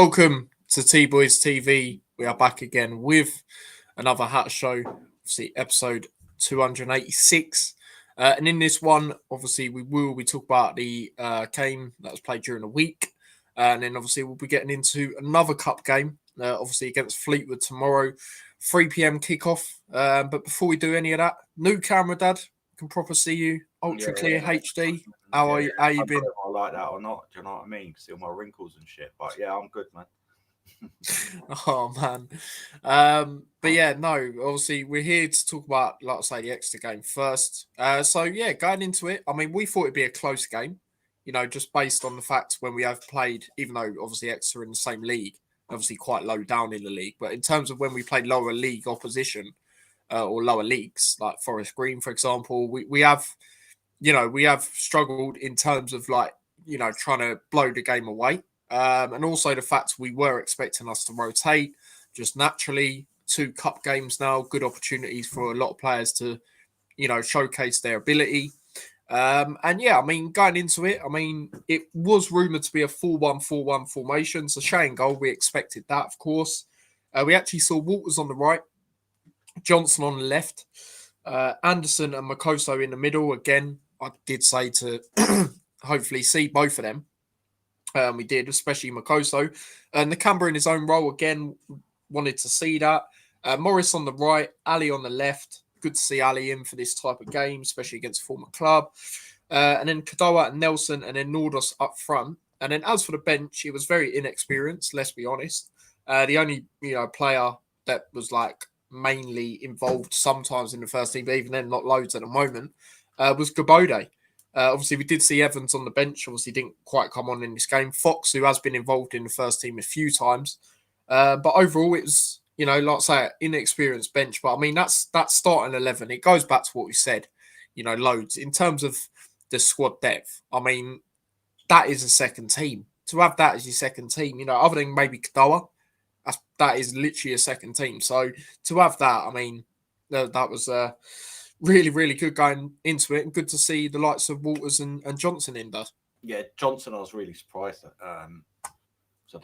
welcome to T Boys TV. We are back again with another Hat Show, obviously episode 286. And in this one, obviously, we talk about the game that was played during the week. And then obviously we'll be getting into another cup game, obviously against Fleetwood tomorrow, 3 p.m. kickoff. But before we do any of that, new camera, Dad. Can proper see you, ultra clear HD. How are you? How you been? I like that or not? Do you know what I mean? See all my wrinkles and shit. But yeah, I'm good, man. Oh man, but yeah, no. Obviously, we're here to talk about, like I say, the Exeter game first. So yeah, going into it, I mean, we thought it'd be a close game, just based on the fact when we have played, even though obviously Exeter are in the same league, obviously quite low down in the league, but in terms of when we played lower league opposition or lower leagues like Forest Green, for example, we have, we have struggled in terms of like, trying to blow the game away. And also the fact we were expecting us to rotate just naturally. 2 cup games now, good opportunities for a lot of players to, showcase their ability. And yeah, I mean, going into it, I mean, it was rumoured to be a 4-1-4-1 formation. So Shane goal, we expected that, of course. We actually saw Walters on the right, Johnson on the left, Anderson and Makoso in the middle. Again, I did say to hopefully see both of them. We did, especially Makoso. And the Canberra in his own role, again, wanted to see that. Morris on the right, Ali on the left. Good to see Ali in for this type of game, especially against a former club. And then Kadoa and Nelson, and then Nordos up front. And then as for the bench, it was very inexperienced, let's be honest. The only, player that was like mainly involved sometimes in the first team, but even then not loads at the moment, was Gabode. Obviously, we did see Evans on the bench. Obviously, didn't quite come on in this game. Fox, who has been involved in the first team a few times. But overall, it was, like I say, inexperienced bench. But I mean, that's starting 11. It goes back to what we said, loads. In terms of the squad depth, I mean, that is a second team. To have that as your second team, other than maybe Kadoa, that is literally a second team. So to have that, I mean, that was really, really good going into it, and good to see the likes of Walters and Johnson in that. Yeah, Johnson, I was really surprised at. So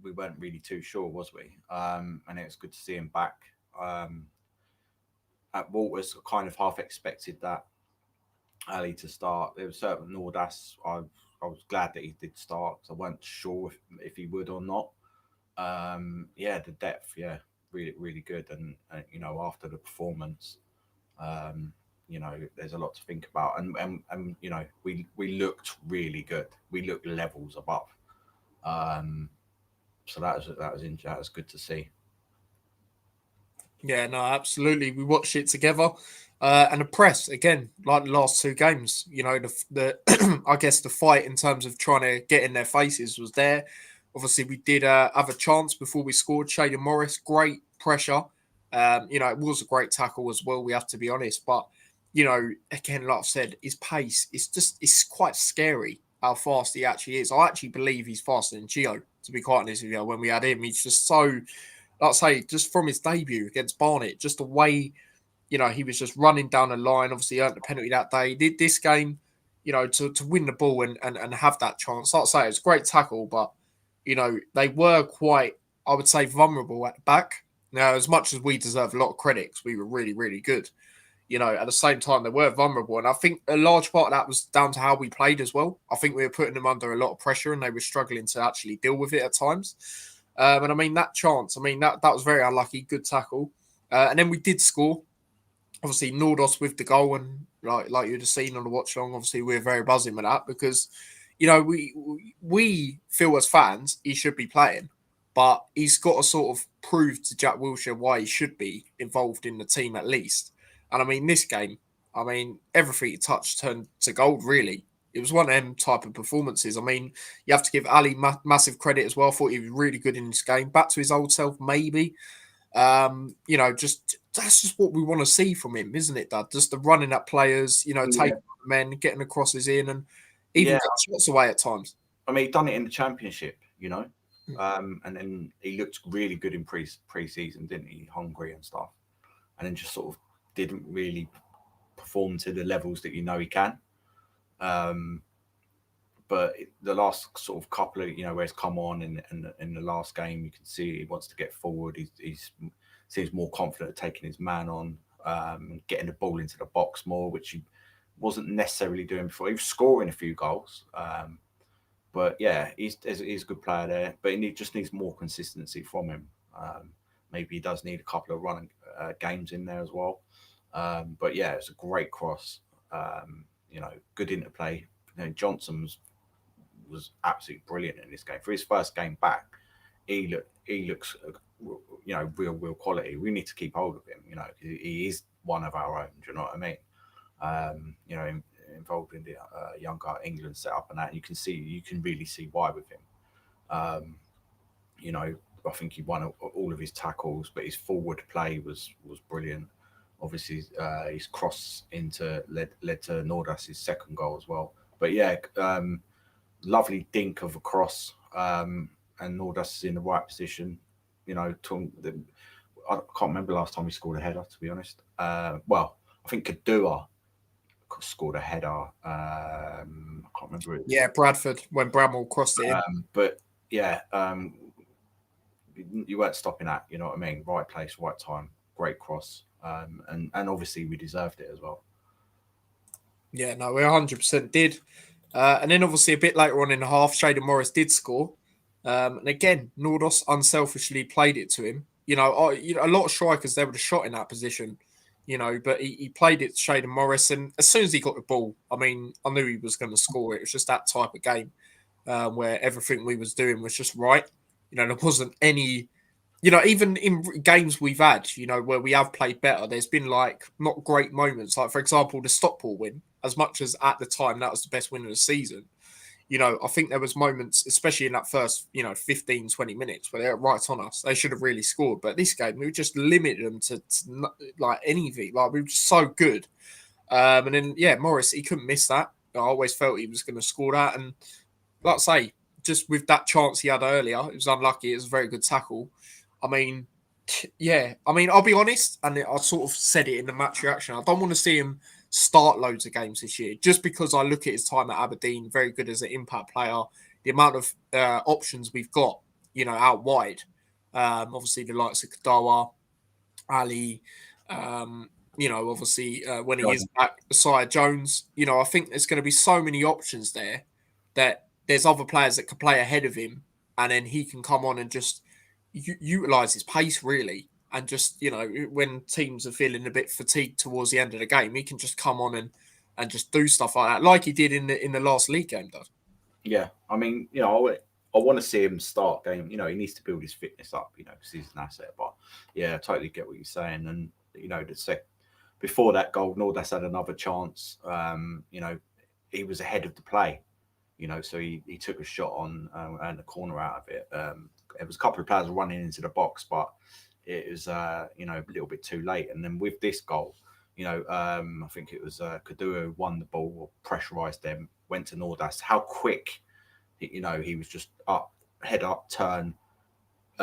we weren't really too sure, was we? And it was good to see him back. At Walters, I kind of half expected that Ali to start. There was certain Nordas. I was glad that he did start, because I weren't sure if he would or not. Yeah, the depth, yeah, really, really good. And after the performance, there's a lot to think about, and we looked really good. We looked levels above. So that was good to see. Yeah, no, absolutely. We watched it together, and the press again, like the last 2 games. The I guess the fight in terms of trying to get in their faces was there. Obviously, we did have a chance before we scored. Shaden Morris, great pressure. It was a great tackle as well. We have to be honest, but again, like I said, his pace it's quite scary how fast he actually is. I actually believe he's faster than Gio, to be quite honest with you. When we had him, he's just so, like I say, just from his debut against Barnet, just the way, he was just running down the line. Obviously, earned the penalty that day. Did this game, to win the ball and have that chance. Like I say, it was a great tackle, but, they were quite, I would say, vulnerable at the back. Now, as much as we deserve a lot of credit, because we were really, really good, at the same time, they were vulnerable. And I think a large part of that was down to how we played as well. I think we were putting them under a lot of pressure, and they were struggling to actually deal with it at times. And I mean, that chance, I mean, that was very unlucky. Good tackle. And then we did score. Obviously, Nordos with the goal, and like you'd have seen on the watch long, obviously, we're very buzzing with that because, we feel as fans he should be playing, but he's got to sort of prove to Jack Wilshere why he should be involved in the team at least. And I mean, this game, I mean, everything he touched turned to gold, really. It was one of them type of performances. I mean, you have to give Ali massive credit as well. I thought he was really good in this game. Back to his old self, maybe. Just that's just what we want to see from him, isn't it, Dad? Just the running at players, taking men, getting the crosses in, and even shots away at times. I mean, he done it in the Championship, and then he looked really good in pre-season, didn't he? Hungry and stuff, and then just sort of didn't really perform to the levels that he can. but the last sort of couple of where he's come on in the last game, you can see he wants to get forward. He's seems more confident at taking his man on, getting the ball into the box more, which he wasn't necessarily doing before. He was scoring a few goals, but yeah, he's a good player there. But just needs more consistency from him. Maybe he does need a couple of running games in there as well. But yeah, it's a great cross. Good interplay. Johnson was absolutely brilliant in this game for his first game back. He looks real quality. We need to keep hold of him. He is one of our own. Do you know what I mean? Involved in the younger England setup and that. You can really see why with him. I think he won all of his tackles, but his forward play was brilliant. Obviously, his cross led to Nordas's second goal as well. But yeah, lovely dink of a cross, and Nordas is in the right position. I can't remember last time he scored a header, to be honest. Well, I think Kadua scored a header. I can't remember it. Yeah, Bradford when Bramall crossed it in. But yeah, you weren't stopping that. You know what I mean? Right place, right time, great cross, and obviously we deserved it as well. Yeah, no, we 100% did. And then obviously a bit later on in the half, Shaden Morris did score. And again, Nordos unselfishly played it to him. A lot of strikers, they would have shot in that position, but he played it to Shaden Morris. And as soon as he got the ball, I knew he was going to score it. It was just that type of game where everything we was doing was just right. There wasn't any, even in games we've had, where we have played better, there's been like not great moments. Like, for example, the Stockport win, as much as at the time that was the best win of the season. I think there was moments, especially in that first, 15, 20 minutes where they were right on us. They should have really scored. But this game, we just limited them to like anything. Like, we were just so good. And then, yeah, Morris, he couldn't miss that. I always felt he was going to score that. And like I say, just with that chance he had earlier, it was unlucky. It was a very good tackle. Yeah. I'll be honest, and I sort of said it in the match reaction. I don't want to see him start loads of games this year, just because I look at his time at Aberdeen, very good as an impact player. The amount of options we've got, out wide. Obviously the likes of Kadawa, Ali, obviously when he is back beside Jones, I think there's going to be so many options there that there's other players that can play ahead of him, and then he can come on and just utilize his pace really. And just, when teams are feeling a bit fatigued towards the end of the game, he can just come on and just do stuff like that, like he did in the last league game, does. Yeah, I want to see him start game. He needs to build his fitness up, because he's an asset. But yeah, I totally get what you're saying. And before that goal, Nordas had another chance. He was ahead of the play. So he took a shot on and the corner out of it. There was a couple of players running into the box, but it was a little bit too late. And then with this goal, I think it was Kadua won the ball or pressurized them, went to Nordas. How quick, he was just up, head up, turn.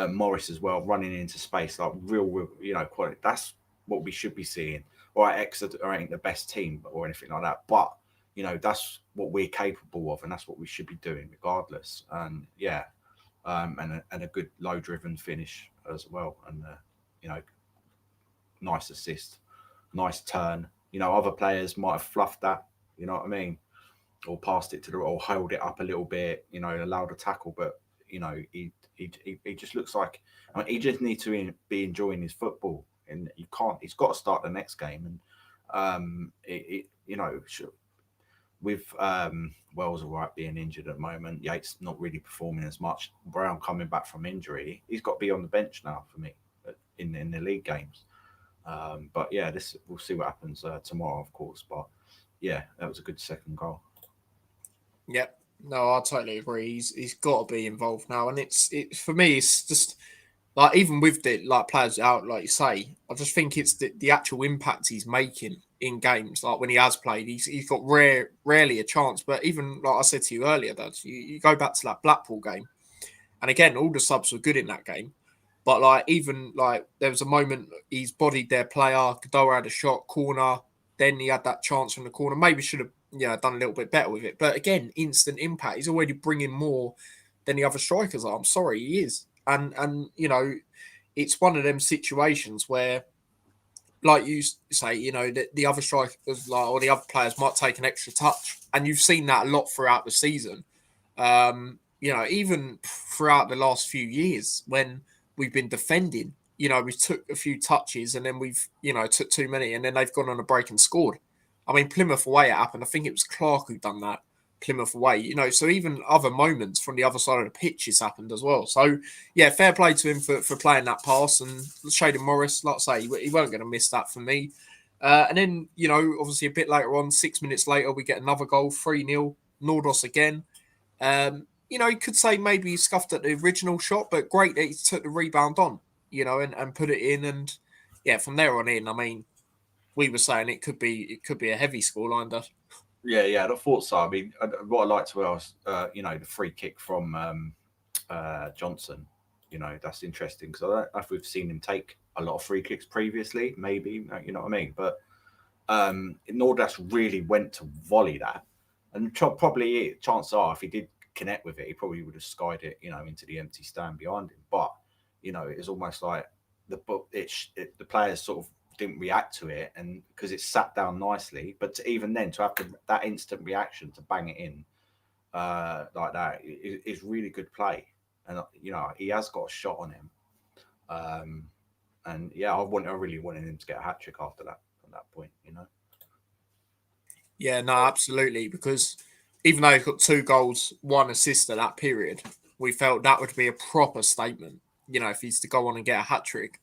Morris as well, running into space, like real quality. That's what we should be seeing. All right, Exeter ain't the best team or anything like that, but that's what we're capable of, and that's what we should be doing regardless. And yeah, and a good low driven finish as well, and nice assist, nice turn. Other players might have fluffed that, you know what I mean, or passed it or held it up a little bit, allowed a tackle, but he just looks like, he just needs to be enjoying his football, and he's got to start the next game, and with Wells all right being injured at the moment, Yates not really performing as much, Brown coming back from injury, he's got to be on the bench now for me in the league games. But yeah, we'll see what happens tomorrow, of course. But yeah, that was a good second goal. Yeah, no, I totally agree. He's got to be involved now, and it's for me. It's just like, even with the players out, like you say, I just think it's the actual impact he's making in games. Like when he has played, he's got rarely a chance. But even like I said to you earlier, Dad, you go back to that Blackpool game, and again, all the subs were good in that game. But there was a moment he's bodied their player. Godoa had a shot corner. Then he had that chance from the corner. Maybe should have done a little bit better with it. But again, instant impact. He's already bringing more than the other strikers are. I'm sorry, he is. And it's one of them situations where, like you say, the other strikers or the other players might take an extra touch, and you've seen that a lot throughout the season. Even throughout the last few years when we've been defending, we took a few touches and then we've, took too many and then they've gone on a break and scored. I mean, Plymouth away it happened. I think it was Clark who done that. Plymouth away, so even other moments from the other side of the pitch has happened as well. So, yeah, fair play to him for playing that pass. And Shaden Morris, like I say, he weren't going to miss that for me. And then, obviously a bit later on, 6 minutes later, we get another goal, 3-0, Nordos again. You could say maybe he scuffed at the original shot, but great that he took the rebound on, and put it in. And yeah, from there on in, I mean, we were saying it could be a heavy scoreline, Dad. Yeah, I thought so. I mean, what I liked was, the free kick from Johnson. That's interesting because I don't know if we've seen him take a lot of free kicks previously. Maybe, you know what I mean. But Nordas really went to volley that, and probably chances are if he did connect with it, he probably would have skied it, into the empty stand behind him. But it's almost like the players sort of didn't react to it, and because it sat down nicely. But even then, to have that instant reaction to bang it in like that is really good play, and he has got a shot on him. And yeah, I really wanted him to get a hat trick after that. From that point. Yeah, no, absolutely. Because even though he got 2 goals, 1 assist at that period, we felt that would be a proper statement. If he's to go on and get a hat trick.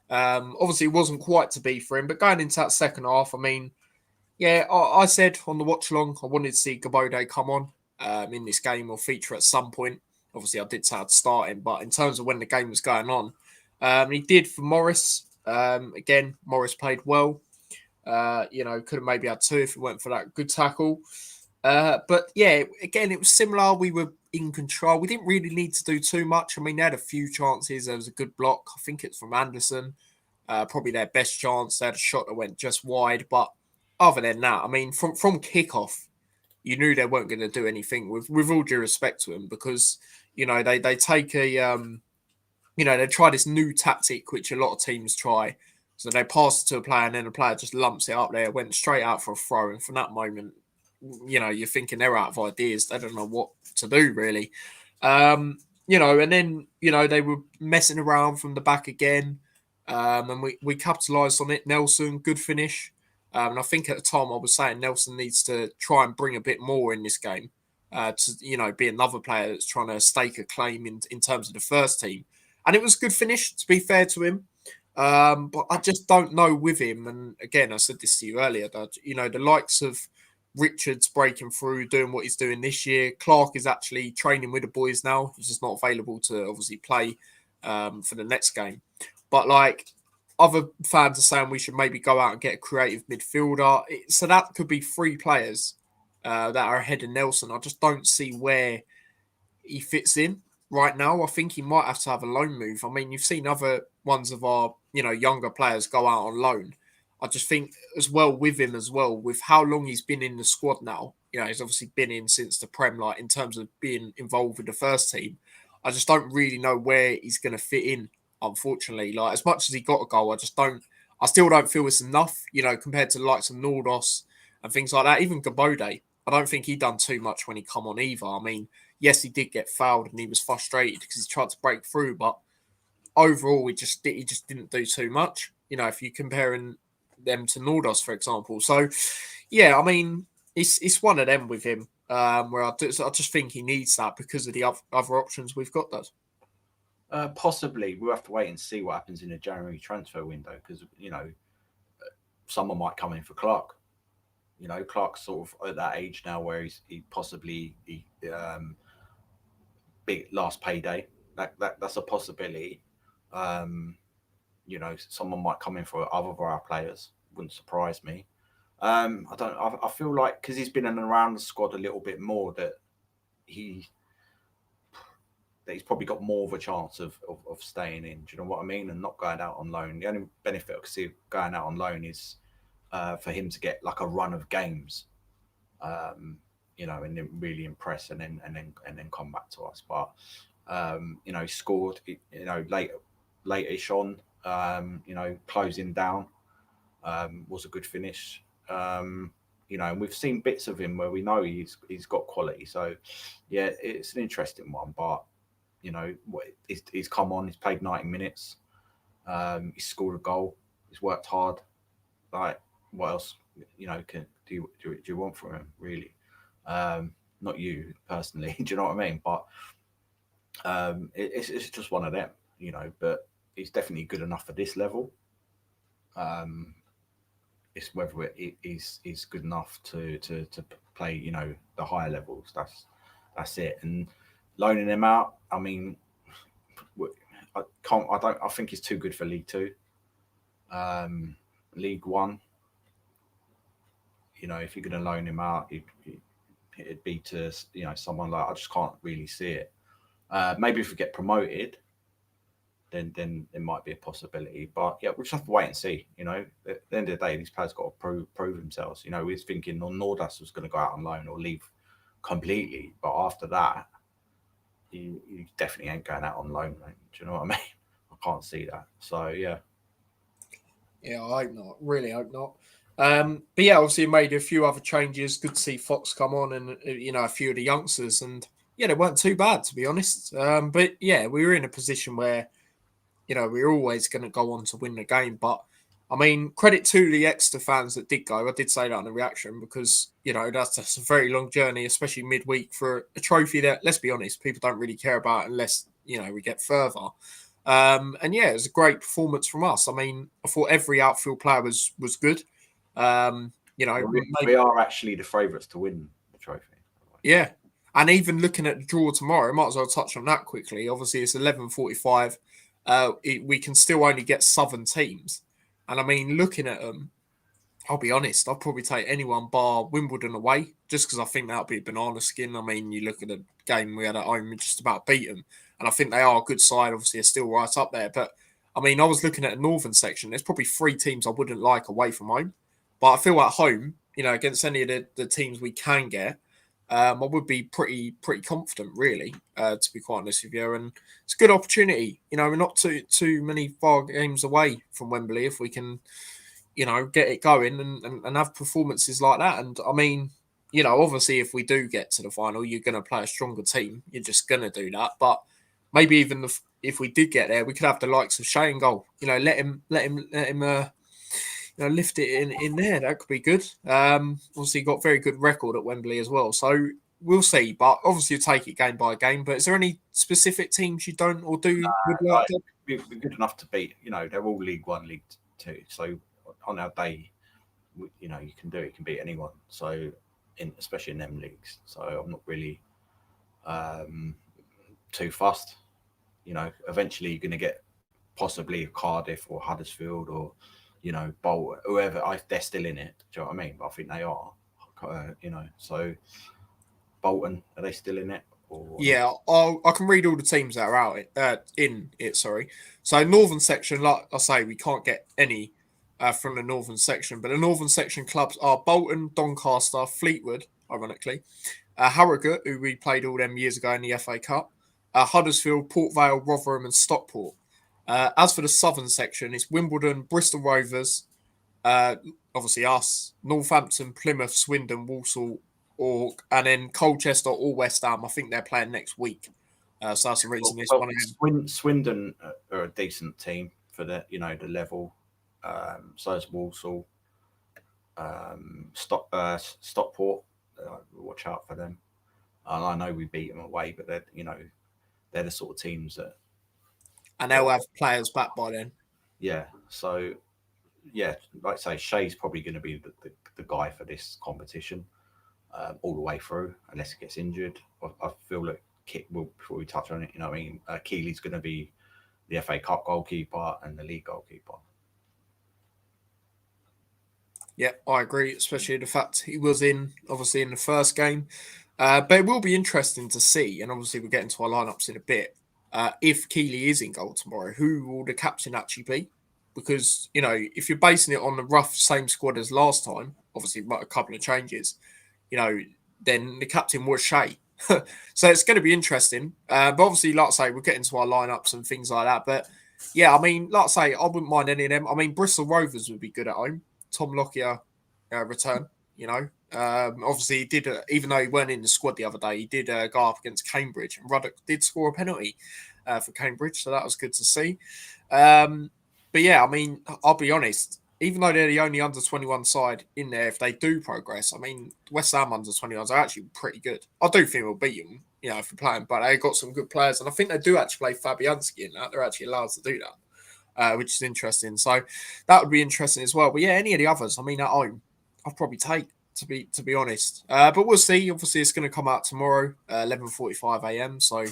Obviously, it wasn't quite to be for him, but going into that second half, I mean, yeah, I said on the watch along, I wanted to see Gabode come on in this game or feature at some point. Obviously, I did say I'd start him, but in terms of when the game was going on, he did for Morris. Again, Morris played well. Could have maybe had 2 if it went for that good tackle. But yeah, again, it was similar. We were in control. We didn't really need to do too much. I mean, they had a few chances. There was a good block. I think it's from Anderson. Probably their best chance. They had a shot that went just wide. But other than that, I mean, from kickoff, you knew they weren't going to do anything. With all due respect to them, because they take they try this new tactic which a lot of teams try. So they pass it to a player and then the player just lumps it up there, went straight out for a throw. And from that moment, you're thinking they're out of ideas. They don't know what to do really. And then, they were messing around from the back again. And we capitalised on it. Nelson, good finish. And I think at the time I was saying Nelson needs to try and bring a bit more in this game to, be another player that's trying to stake a claim in terms of the first team. And it was a good finish, to be fair to him. But I just don't know with him. And again, I said this to you earlier, that, the likes of Richards breaking through, doing what he's doing this year. Clark is actually training with the boys now. He's just not available to obviously play for the next game. But other fans are saying we should maybe go out and get a creative midfielder. So that could be 3 players that are ahead of Nelson. I just don't see where he fits in right now. I think he might have to have a loan move. I mean, you've seen other ones of our, younger players go out on loan. I just think as well with him as well, with how long he's been in the squad now, he's obviously been in since the Prem, in terms of being involved with the first team. I just don't really know where he's going to fit in, unfortunately. As much as he got a goal, I still don't feel it's enough, compared to the likes of Nordos and things like that. Even Gabode, I don't think he done too much when he come on either. I mean, yes, he did get fouled and he was frustrated because he tried to break through, but overall, he just didn't do too much. If you're comparing them to Nordos, for example. So, yeah, I mean, it's one of them with him where I just think he needs that because of the other options we've got. That possibly we'll have to wait and see what happens in the January transfer window because someone might come in for Clark. Clark's sort of at that age now where he possibly big last payday. That's a possibility. Someone might come in for other of our players. Wouldn't surprise me. I feel like because he's been in and around the squad a little bit more that he's probably got more of a chance of staying in. Do you know what I mean? And not going out on loan. The only benefit of going out on loan is for him to get like a run of games. And then really impress and then come back to us. But he scored, late-ish on, closing down, was a good finish. And we've seen bits of him where we know he's got quality. So yeah, it's an interesting one. But he's come on, he's played 90 minutes, he's scored a goal, he's worked hard. Like, what else? Can do you want from him, really? Not you personally, do you know what I mean? But it's just one of them, But he's definitely good enough for this level. Um, it's whether he's good enough to play, the higher levels. That's it. And loaning him out, I mean, I can't. I don't. I think he's too good for League Two. League One, if you're going to loan him out, it'd be to someone like, I just can't really see it. Maybe if we get promoted, then it might be a possibility. But yeah, we'll just have to wait and see. At the end of the day, these players got to prove themselves. We was thinking Nordas was going to go out on loan or leave completely, but after that, you definitely ain't going out on loan, mate. Do you know what I mean? I can't see that. So yeah. Yeah, I hope not. Really hope not. But yeah, obviously made a few other changes. Good to see Fox come on and a few of the youngsters, and yeah, they weren't too bad, to be honest. But yeah, we were in a position where we were always going to go on to win the game. But I mean, credit to the Exeter fans that did go. I did say that in the reaction because that's a very long journey, especially midweek for a trophy that, let's be honest, people don't really care about unless we get further. And yeah, it was a great performance from us. I mean, I thought every outfield player was good. We are actually the favourites to win the trophy. Yeah, and even looking at the draw tomorrow, I might as well touch on that quickly. Obviously, it's 11:45. We can still only get Southern teams, and I mean, looking at them, I'll be honest, I'll probably take anyone bar Wimbledon away, just because I think that'll be a banana skin. I mean, you look at the game we had at home, we just about beat them, and I think they are a good side. Obviously, they're still right up there, but I mean, I was looking at the northern section. There's probably 3 teams I wouldn't like away from home, but I feel at home, against any of the teams we can get, I would be pretty confident, really, to be quite honest with you. And it's a good opportunity. We're not too many far games away from Wembley if we can get it going and have performances like that. And I mean, obviously, if we do get to the final, you're going to play a stronger team. You're just going to do that. But maybe even if we did get there, we could have the likes of Shane goal. Let him lift it in there. That could be good. Obviously, got very good record at Wembley as well. So we'll see. But obviously, you take it game by game. But is there any specific teams you don't or do would like to? We're good enough to beat. They're all League One, League Two. So on our day, you can do it. You can beat anyone. So especially in them leagues. So I'm not really too fussed. Eventually you're going to get possibly Cardiff or Huddersfield or Bolton, whoever. They're still in it. Do you know what I mean? But I think they are. So Bolton, are they still in it? Yeah, I can read all the teams that are out in it. Sorry. So northern section, like I say, we can't get any from the northern section, but the northern section clubs are Bolton, Doncaster, Fleetwood, ironically, Harrogate, who we played all them years ago in the FA Cup, Huddersfield, Port Vale, Rotherham, and Stockport. As for the southern section, it's Wimbledon, Bristol Rovers, obviously us, Northampton, Plymouth, Swindon, Walsall, and then Colchester or West Ham. I think they're playing next week. So that's the reason this one is. Swindon are a decent team for the the level. So is Walsall, Stockport. Watch out for them. And I know we beat them away, but they're the sort of teams that. And they'll have players back by then. Yeah. So yeah, like I say, Shea's probably going to be the guy for this competition. All the way through, unless he gets injured. I feel like before we touch on it, I mean, Keeley's going to be the FA Cup goalkeeper and the league goalkeeper. Yeah, I agree, especially the fact he was obviously in the first game. But it will be interesting to see, and obviously we'll get into our lineups in a bit. If Keeley is in goal tomorrow, who will the captain actually be? Because, if you're basing it on the rough same squad as last time, obviously a couple of changes, then the captain was Shay. So it's going to be interesting. But obviously, like I say, we'll get into our lineups and things like that. But yeah, I mean, like I say, I wouldn't mind any of them. I mean, Bristol Rovers would be good at home. Tom Lockyer return, obviously, he did, even though he weren't in the squad the other day, he did go up against Cambridge, and Ruddock did score a penalty for Cambridge, so that was good to see. But yeah, I mean, I'll be honest, even though they're the only under 21 side in there, if they do progress, I mean, West Ham under 21s are actually pretty good. I do think we'll beat them, if we're playing, but they got some good players, and I think they do actually play Fabianski in that. They're actually allowed to do that, which is interesting. So that would be interesting as well. But yeah, any of the others, I mean, at home, I'll probably take to be honest. But we'll see. Obviously, it's going to come out tomorrow, 11:45 a.m. So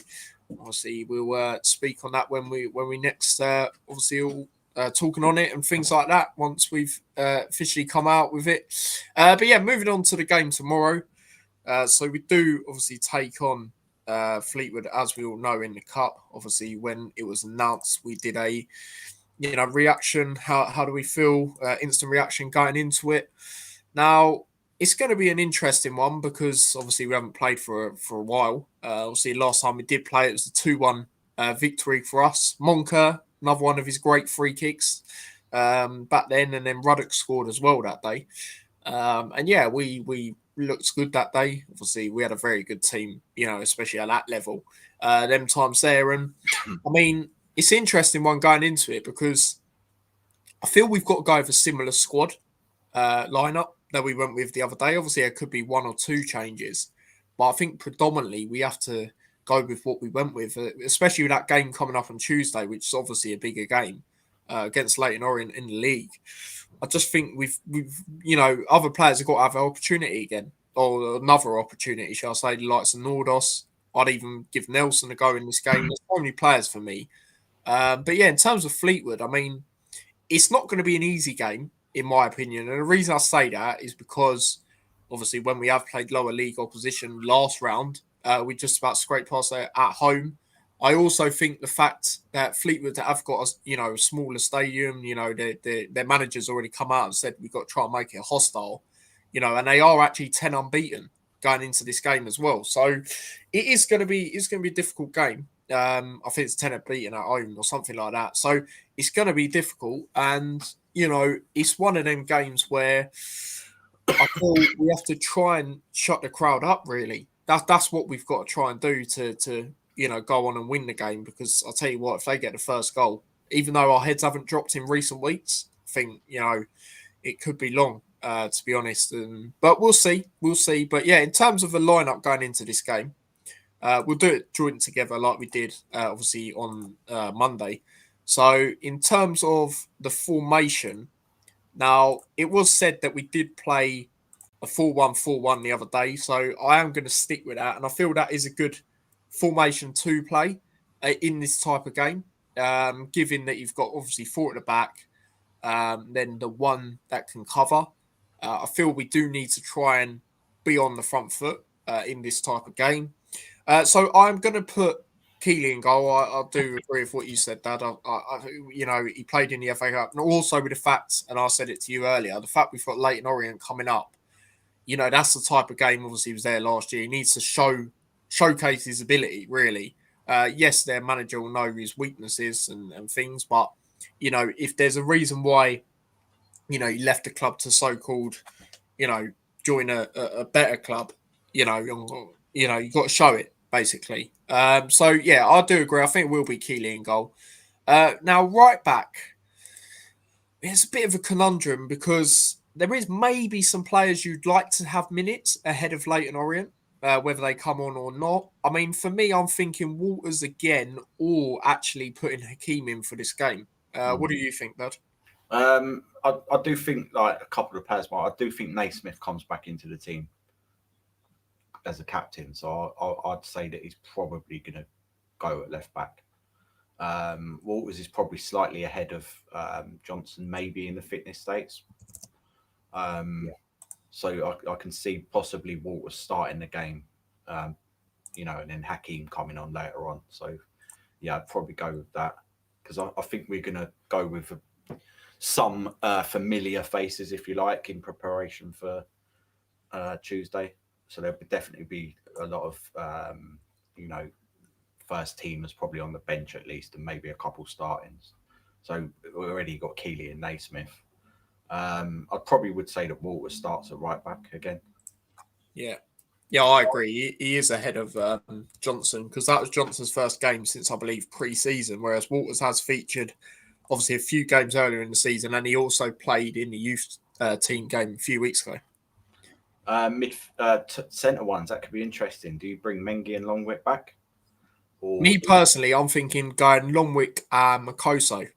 obviously, we'll speak on that when we next obviously all talking on it and things like that once we've officially come out with it. But yeah, moving on to the game tomorrow. So we do obviously take on Fleetwood, as we all know, in the cup. Obviously, when it was announced, we did a reaction. How do we feel? Instant reaction going into it. Now, it's going to be an interesting one because obviously we haven't played for a while. Obviously, last time we did play, it was a 2-1 victory for us. Monker, another one of his great free kicks back then, and then Ruddock scored as well that day. And yeah, we looked good that day. Obviously, we had a very good team, especially at that level. Them times there, and I mean, it's an interesting one going into it because I feel we've got to go with a similar squad lineup that we went with the other day. Obviously, there could be one or two changes, but I think predominantly we have to go with what we went with, especially with that game coming up on Tuesday, which is obviously a bigger game against Leighton Orient in the league. I just think we've other players have got to have an opportunity again, or another opportunity, shall I say, the likes of Nordos. I'd even give Nelson a go in this game. There's so many players for me. But yeah, in terms of Fleetwood, I mean, it's not going to be an easy game, in my opinion. And the reason I say that is because, obviously, when we have played lower league opposition last round, we just about scraped past it at home. I also think the fact that Fleetwood have got a smaller stadium, their managers already come out and said we've got to try and make it hostile, and they are actually 10 unbeaten going into this game as well. So it's going to be a difficult game. I think it's 10 unbeaten at home or something like that. So it's going to be difficult, and it's one of them games where I feel we have to try and shut the crowd up. Really, that's what we've got to try and do to go on and win the game. Because I'll tell you what, if they get the first goal, even though our heads haven't dropped in recent weeks, I think it could be long. To be honest, but we'll see. But yeah, in terms of the lineup going into this game, we'll do it joint together like we did obviously on Monday. So in terms of the formation, now it was said that we did play a 4-1-4-1 the other day, so I am going to stick with that, and I feel that is a good formation to play in this type of game, given that you've got obviously four at the back, then the one that can cover. I feel we do need to try and be on the front foot in this type of game. So I'm going to put Keeley in goal. I do agree with what you said, Dad. He played in the FA Cup, and also with the fact, and I said it to you earlier, the fact we've got Leighton Orient coming up. That's the type of game. Obviously, he was there last year. He needs to showcase his ability. Really, yes, their manager will know his weaknesses and things, but if there's a reason why, he left the club to so-called, join a better club, you got to show it basically. So yeah, I do agree. I think it will be Keeley in goal. Now right back, it's a bit of a conundrum because there is maybe some players you'd like to have minutes ahead of Leighton Orient, whether they come on or not. I mean, for me, I'm thinking Walters again, or actually putting Hakeem in for this game. What do you think, Dad? I do think like a couple of players. I do think Naismith comes back into the team as a captain, so I'd say that he's probably going to go at left back. Walters is probably slightly ahead of Johnson, maybe in the fitness states. So I can see possibly Walters starting the game, and then Hakeem coming on later on. So yeah, I'd probably go with that because I think we're going to go with some familiar faces, if you like, in preparation for Tuesday. So there'll definitely be a lot of you know first teamers probably on the bench at least, and maybe a couple startings. So we already got Keeley and Naismith. I probably would say that Walter starts at right back again. Yeah. Yeah, I agree. He is ahead of Johnson because that was Johnson's first game since, I believe, pre-season, whereas Walters has featured obviously a few games earlier in the season, and he also played in the youth team game a few weeks ago. Mid centre ones that could be interesting. Do you bring Mengi and Longwick back, or Me personally, I'm thinking going Longwick and Makoso,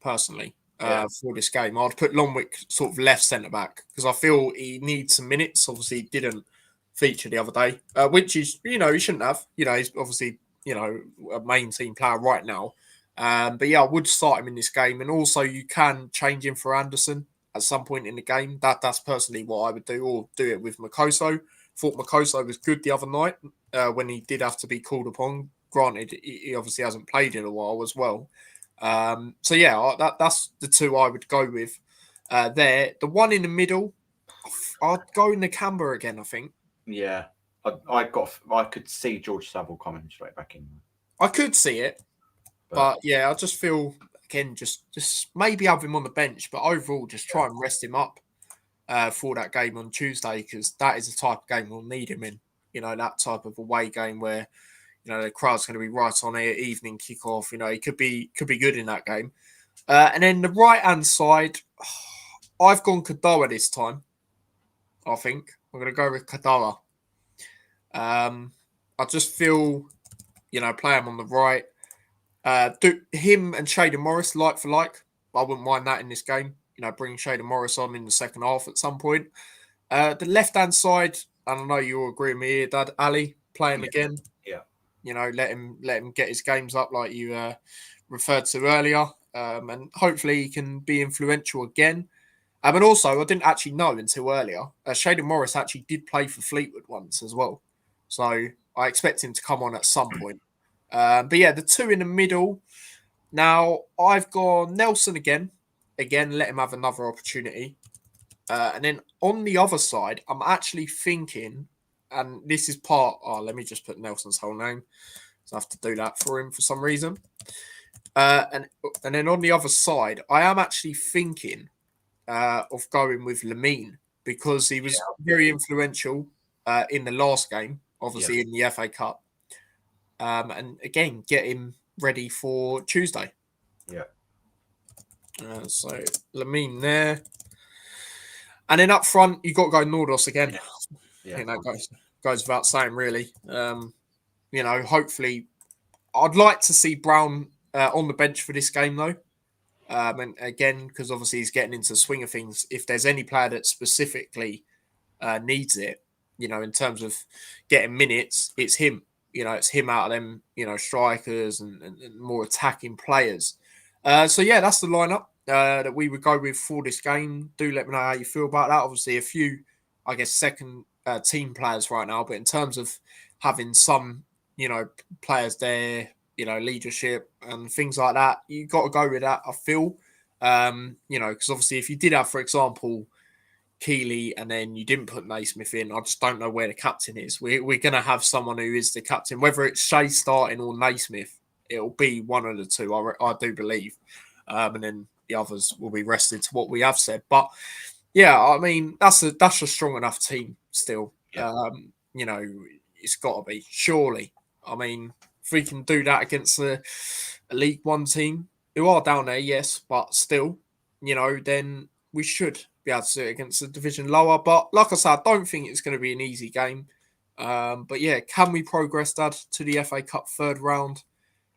personally, yeah, for this game. I'd put Longwick sort of left centre back because I feel he needs some minutes. Obviously, he didn't feature the other day, which is, he shouldn't have. He's obviously, a main team player right now. But yeah, I would start him in this game. And also, you can change him for Anderson at some point in the game. That's personally what I would do, or do it with Makoso. Thought Makoso was good the other night when he did have to be called upon. Granted, he obviously hasn't played in a while as well. So yeah, that's the two I would go with. There, the one in the middle, I'd go in the Camber again. I think yeah. I could see George Savile coming straight back in, I could see it, but but yeah, I just feel again just maybe have him on the bench, but overall just yeah, try and rest him up for that game on Tuesday because that is the type of game we'll need him in. That type of away game where the crowd's going to be right on it, evening kickoff. He could be good in that game. And then the right hand side, I've gone Kadoa this time. I think I'm going to go with Kadoa. I just feel, play him on the right. Do him and Shaden Morris like for like. I wouldn't mind that in this game. Bring Shaden Morris on in the second half at some point. The left hand side, and I know you'll agree with me here, Dad. Ali playing yeah, again. yeah. Let him get his games up like you referred to earlier, and hopefully he can be influential again. And also, I didn't actually know until earlier. Shaden Morris actually did play for Fleetwood once as well, so I expect him to come on at some point. But yeah, the two in the middle. Now I've gone Nelson again. Again, let him have another opportunity. And then on the other side, I'm actually thinking, and this is part. Oh, let me just put Nelson's whole name. So I have to do that for him for some reason. And then on the other side, I am actually thinking of going with Lamine because he was very influential in the last game, Yeah, obviously in the FA Cup. And again, get him ready for Tuesday. yeah, So Lamine there. And then up front, you got to go Nordos again. yeah, yeah. Goes without saying, really. Hopefully, I'd like to see Brown on the bench for this game, though. And again, because obviously he's getting into the swing of things. If there's any player that specifically needs it, in terms of getting minutes, it's him. It's him out of them, strikers and more attacking players. So yeah, that's the lineup that we would go with for this game. Do let me know how you feel about that. Obviously, a few, I guess, second team players right now, but in terms of having some, players there, leadership and things like that, you got to go with that. I feel, because obviously, if you did have, for example, Keeley and then you didn't put Naismith in, I just don't know where the captain is. We're going to have someone who is the captain, whether it's Shea starting or Naismith. It'll be one of the two, I do believe. And then the others will be rested to what we have said. But yeah, I mean, that's a strong enough team still. Yeah. It's got to be, surely. I mean, if we can do that against a League One team who are down there, yes, but still, then we should be able to do it against a division lower. But like I said, I don't think it's going to be an easy game. But yeah, can we progress that to the FA Cup third round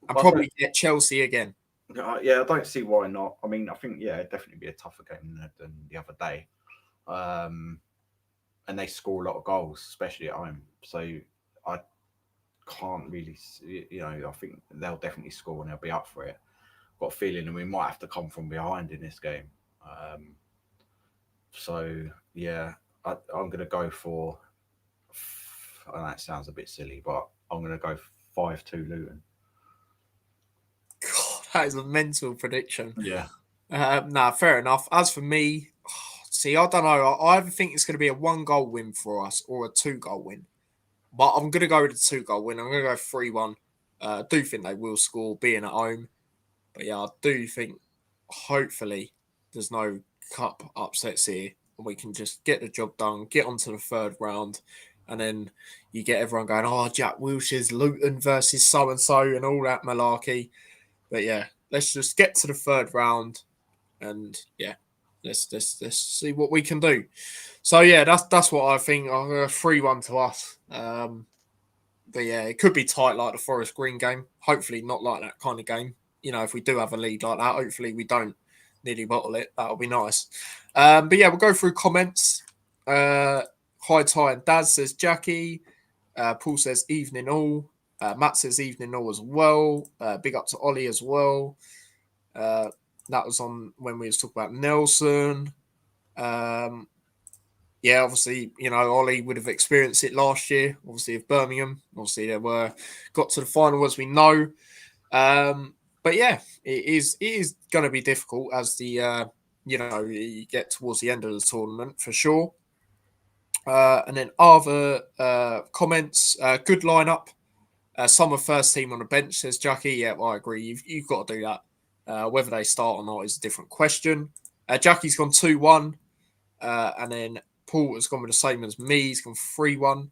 and Well, probably get Chelsea again? yeah, I don't see why not. I mean, I think it'd definitely be a tougher game than the other day. And they score a lot of goals, especially at home. So I can't really, I think they'll definitely score and they'll be up for it. Got a feeling, and we might have to come from behind in this game. So yeah, I'm going to go for. I know it sounds a bit silly, but I'm going to go 5-2 Luton. God, that is a mental prediction. Yeah, Fair enough. As for me, See, I don't know. I either think it's going to be a 1-goal win for us or a 2-goal win. But I'm going to go with a 2-goal win. I'm going to go 3-1. I do think they will score being at home. But yeah, I do think hopefully there's no cup upsets here. And we can just get the job done, get onto the third round. And then you get everyone going, oh, Jack Wilshere's Luton versus so-and-so and all that malarkey. But yeah, let's just get to the third round. And yeah, let's see what we can do. So yeah, that's what I think. I'm going to 3-1 to us. But yeah, it could be tight like the Forest Green game. Hopefully not like that kind of game. You know, if we do have a lead like that, hopefully we don't nearly bottle it. That'll be nice. But yeah, we'll go through comments. Hi Ty and Dad says Jackie. Paul says evening all. Matt says evening all as well. Big up to Ollie as well. That was on when we was talking about Nelson. Yeah, obviously, you know, Ollie would have experienced it last year, obviously, of Birmingham. Obviously, they got to the final, as we know. But yeah, it is going to be difficult as the, you get towards the end of the tournament for sure. And then other comments, good lineup. Summer first team on the bench, says Jackie. Yeah, well, I agree. You've got to do that. Whether they start or not is a different question. Jackie's gone 2-1. And then Paul has gone with the same as me. He's gone 3-1.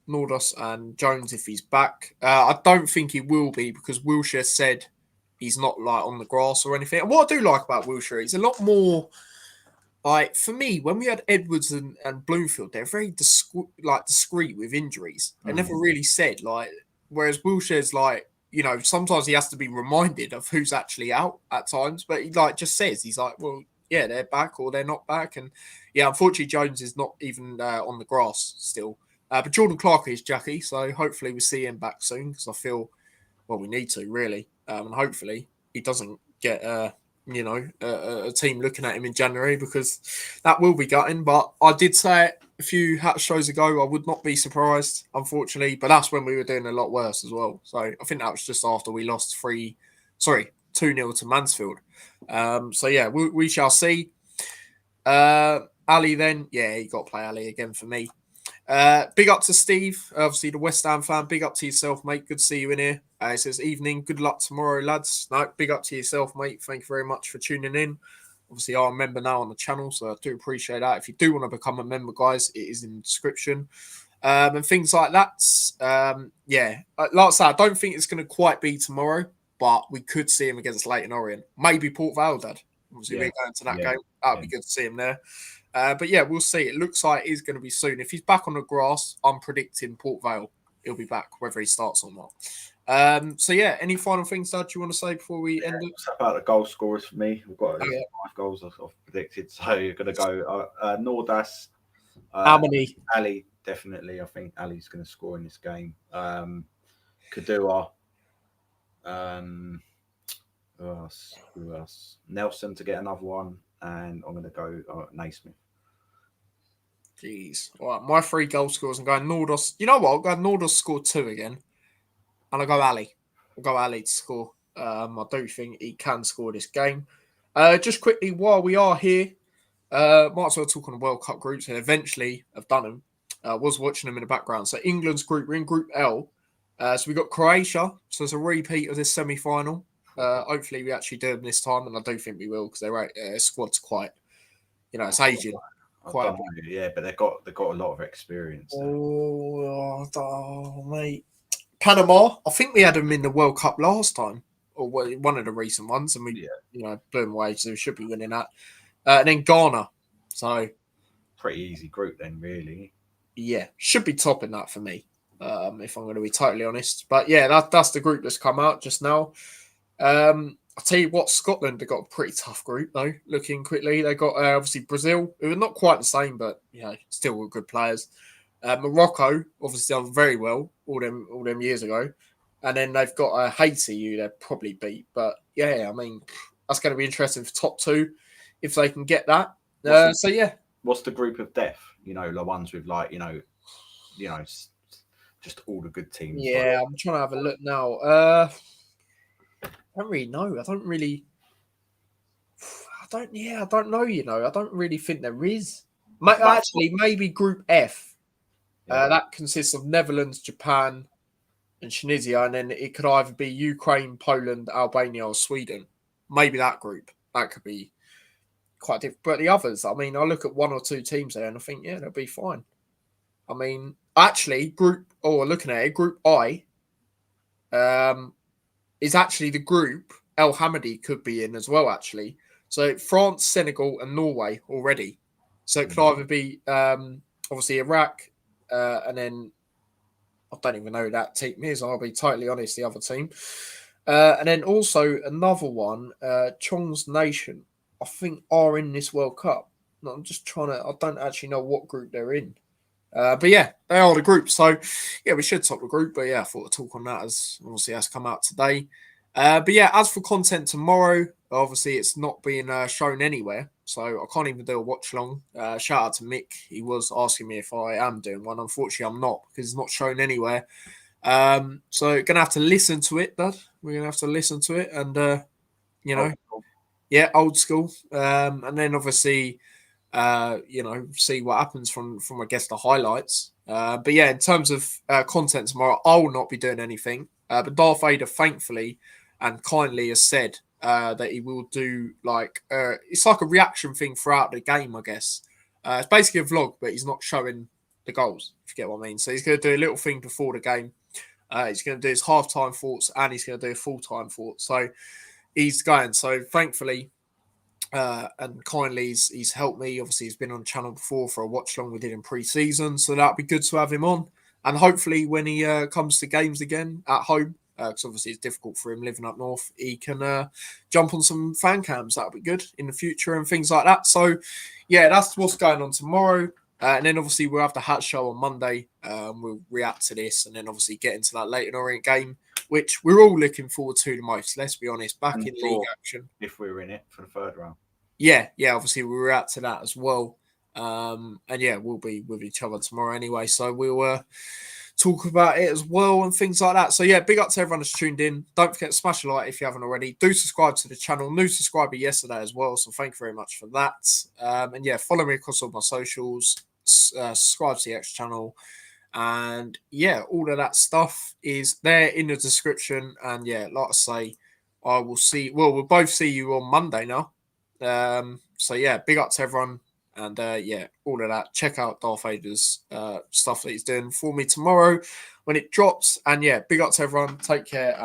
Nordos and Jones, if he's back. I don't think he will be because Wilshere said he's not like on the grass or anything. And what I do like about Wilshere, he's a lot more like, for me, when we had Edwards and Bloomfield, they're very discreet with injuries. They never really said like, whereas Wilshere's like, you know, sometimes he has to be reminded of who's actually out at times, but he like just says, he's like, well, yeah, they're back or they're not back. And yeah, unfortunately, Jones is not even on the grass still. But Jordan Clark is Jackie, so hopefully we see him back soon because I feel, well, we need to really. And hopefully he doesn't get, a team looking at him in January because that will be gutting. But I did say it a few shows ago, I would not be surprised, unfortunately. But that's when we were doing a lot worse as well. So I think that was just after we lost 2-0 to Mansfield. So yeah, we shall see. Ali then, yeah, you got to play Ali again for me. Big up to Steve, obviously the West Ham fan. Big up to yourself, mate. Good to see you in here. He says, evening, good luck tomorrow, lads. No, big up to yourself, mate. Thank you very much for tuning in. Obviously, I'm a member now on the channel, so I do appreciate that. If you do want to become a member, guys, it is in the description. And things like that. Yeah, like I said, I don't think it's going to quite be tomorrow, but we could see him against Leighton Orient. Maybe Port Vale, Dad. Obviously, we're going to that game. That would be good to see him there. But yeah, we'll see. It looks like it's going to be soon. If he's back on the grass, I'm predicting Port Vale. He'll be back, whether he starts or not. So yeah, any final things, Dad, you want to say before we end it? About the goal scorers for me, we've got 5 goals I've predicted. So you're going to go Nordas. How many? Ali, definitely. I think Ali's going to score in this game. Kadua. Who else? Nelson to get another one. And I'm going to go Naismith. Jeez. All right, my 3 goal scorers. I'm going Nordos. You know what? I'll go Nordos score 2 again. And I'll go Ali. I'll go Ali to score. I do think he can score this game. Just quickly, while we are here, might as well talk on the World Cup groups. And eventually, I've done them. Was watching them in the background. So England's group, we're in Group L. So we've got Croatia. So it's a repeat of this semi-final. Hopefully we actually do them this time. And I do think we will because their squad's quite, it's aging. Quite yeah, but they've got a lot of experience. Oh, mate. Panama, I think we had them in the World Cup last time, or one of the recent ones, and we, blew them away, so we should be winning that. And then Ghana, so pretty easy group then, really. Yeah, should be topping that for me, if I'm going to be totally honest. But yeah, that's the group that's come out just now. I'll tell you what, Scotland have got a pretty tough group though. Looking quickly, they got obviously Brazil, who are not quite the same, but still good players. Morocco obviously done very well all them years ago, and then they've got Haiti, who they'll probably beat. But yeah, I mean that's going to be interesting for top 2 if they can get that. What's the group of death? The ones with just all the good teams. Yeah, I'm trying to have a look now. I don't really know. I I don't know. I don't really think there is. Actually, maybe Group F. That consists of Netherlands, Japan, and Tunisia, and then it could either be Ukraine, Poland, Albania, or Sweden. Maybe that group. That could be quite different. But the others, I mean, I look at 1 or 2 teams there and I think, yeah, they'll be fine. I mean, actually, looking at it, Group I is actually the group El Hamadi could be in as well, actually. So France, Senegal, and Norway already. So it could either be obviously Iraq, and then I don't even know who that team is. I'll be totally honest, the other team. And then also another one, Chong's Nation, I think are in this World Cup. I'm just I don't actually know what group they're in. But yeah, they are the group. So yeah, we should top the group. But yeah, I thought to talk on that as obviously has come out today. But yeah, as for content tomorrow, obviously it's not being shown anywhere. So I can't even do a watch long. Shout out to Mick. He was asking me if I am doing one. Unfortunately, I'm not because it's not shown anywhere. So gonna have to listen to it, Dad. We're gonna have to listen to it and yeah, old school. And then obviously see what happens from I guess the highlights. But yeah, in terms of content tomorrow, I will not be doing anything. But Darth Vader, thankfully and kindly, has said that he will do it's like a reaction thing throughout the game, I guess. It's basically a vlog, but he's not showing the goals, if you get what I mean. So he's going to do a little thing before the game. He's going to do his halftime thoughts and he's going to do a full-time thought. So he's going. So thankfully, and kindly, he's helped me. Obviously, he's been on the channel before for a watch long we did in pre-season, so that'd be good to have him on. And hopefully, when he comes to games again at home, because obviously it's difficult for him living up north, he can jump on some fan cams. That'll be good in the future and things like that. So, yeah, that's what's going on tomorrow. And then obviously we'll have the Hat Show on Monday. We'll react to this and then obviously get into that Leyton Orient game, which we're all looking forward to the most. Let's be honest, back in league action. If we were in it for the third round. Yeah, obviously we'll react to that as well. And yeah, we'll be with each other tomorrow anyway. So we'll talk about it as well and things like that. So yeah, big up to everyone that's tuned in. Don't forget to smash a like if you haven't already. Do subscribe to the channel. New subscriber yesterday as well. So thank you very much for that. And yeah, follow me across all my socials. Subscribe to the X channel. And yeah, all of that stuff is there in the description. And yeah, like I say, we'll both see you on Monday now. So yeah, big up to everyone. And yeah, all of that. Check out Darth Vader's stuff that he's doing for me tomorrow when it drops. And yeah, big up to everyone. Take care.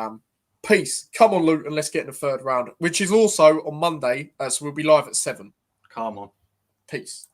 Peace. Come on, Luton. Let's get in the third round, which is also on Monday. So we'll be live at 7. Come on. Peace.